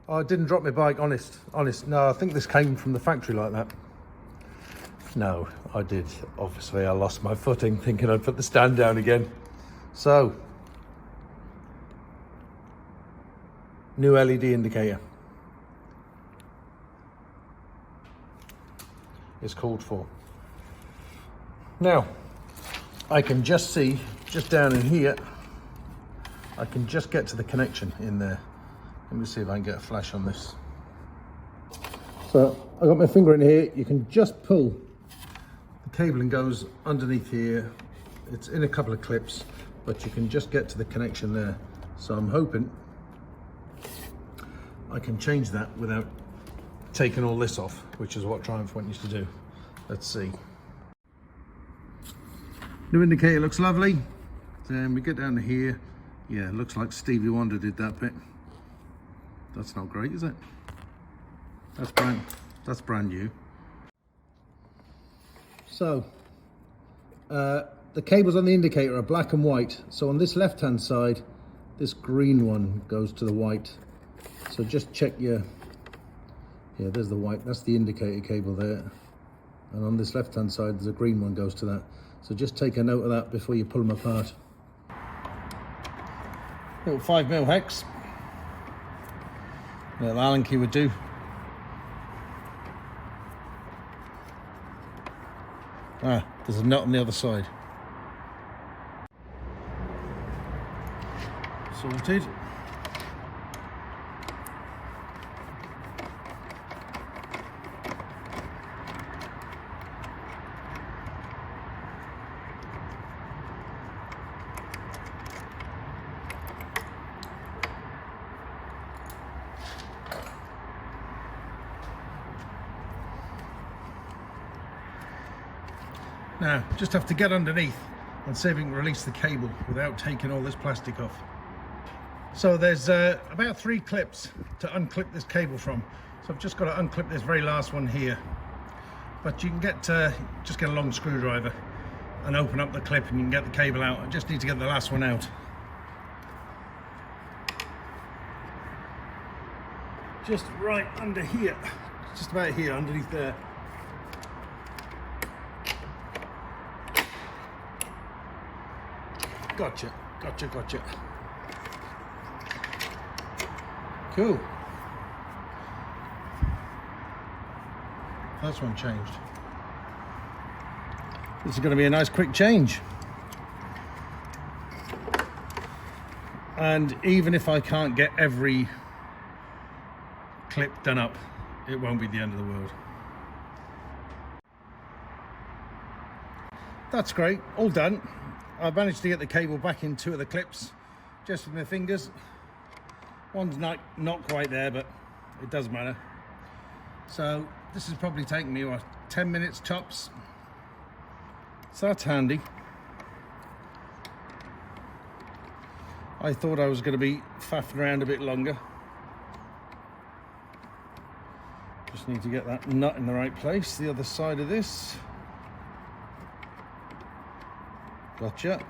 Oh, I didn't drop my bike, honest. No, I think this came from the factory like that. No, I did. Obviously, I lost my footing thinking I'd put the stand down again. So, new LED indicator is called for. Now, I can just see, just down in here, I can just get to the connection in there. Let me see if I can get a flash on this. So I got my finger in here. You can just pull. The cabling goes underneath here. It's in a couple of clips, but you can just get to the connection there. So I'm hoping I can change that without taking all this off, which is what Triumph want you to do. Let's see. New indicator looks lovely. Then we get down to here. Yeah, it looks like Stevie Wonder did that bit. That's not great, is it? That's brand new. So, the cables on the indicator are black and white. So on this left-hand side, this green one goes to the white. So just check your, yeah, there's the white, that's the indicator cable there. And on this left-hand side, there's a green one goes to that. So just take a note of that before you pull them apart. Little 5mm hex. Little Allen key would do. Ah, there's a nut on the other side. Sorted. Now, just have to get underneath and see if we can release the cable without taking all this plastic off. So there's about 3 clips to unclip this cable from. So I've just got to unclip this very last one here. But you can just get a long screwdriver and open up the clip and you can get the cable out. I just need to get the last one out. Just right under here, just about here, underneath there. Gotcha. Cool. First one changed. This is going to be a nice quick change. And even if I can't get every clip done up, it won't be the end of the world. That's great, all done. I've managed to get the cable back in 2 of the clips just with my fingers. One's not quite there, but it does matter. So this is probably taking me, what, 10 minutes tops. So that's handy. I thought I was going to be faffing around a bit longer. Just need to get that nut in the right place, the other side of this. Gotcha.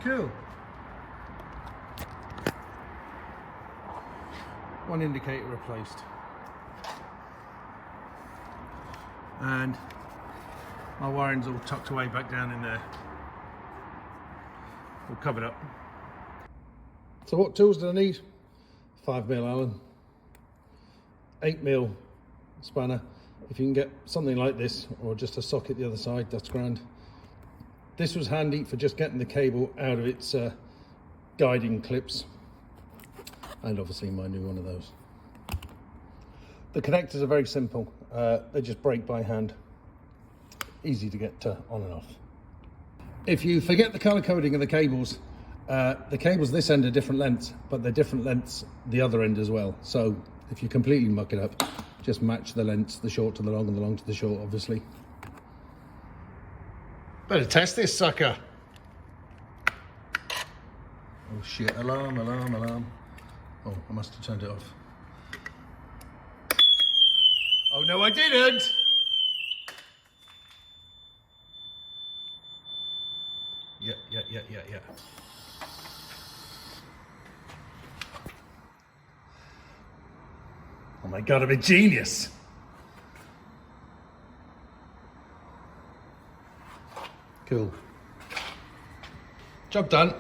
Cool. One indicator replaced. And my wiring's all tucked away back down in there. All covered up. So what tools do I need? 5mm Allen, 8mm spanner. If you can get something like this or just a socket the other side, that's grand. This was handy for just getting the cable out of its guiding clips, and obviously my new one of those. The connectors are very simple. They just break by hand. Easy to get on and off. If you forget the color coding of the cables this end are different lengths, but they're different lengths the other end as well. So if you completely muck it up, just match the lengths, the short to the long and the long to the short, obviously. Better test this sucker. Oh shit, alarm. Oh, I must have turned it off. no, I didn't. Yeah. Oh my God, I'm a genius. Cool. Job done.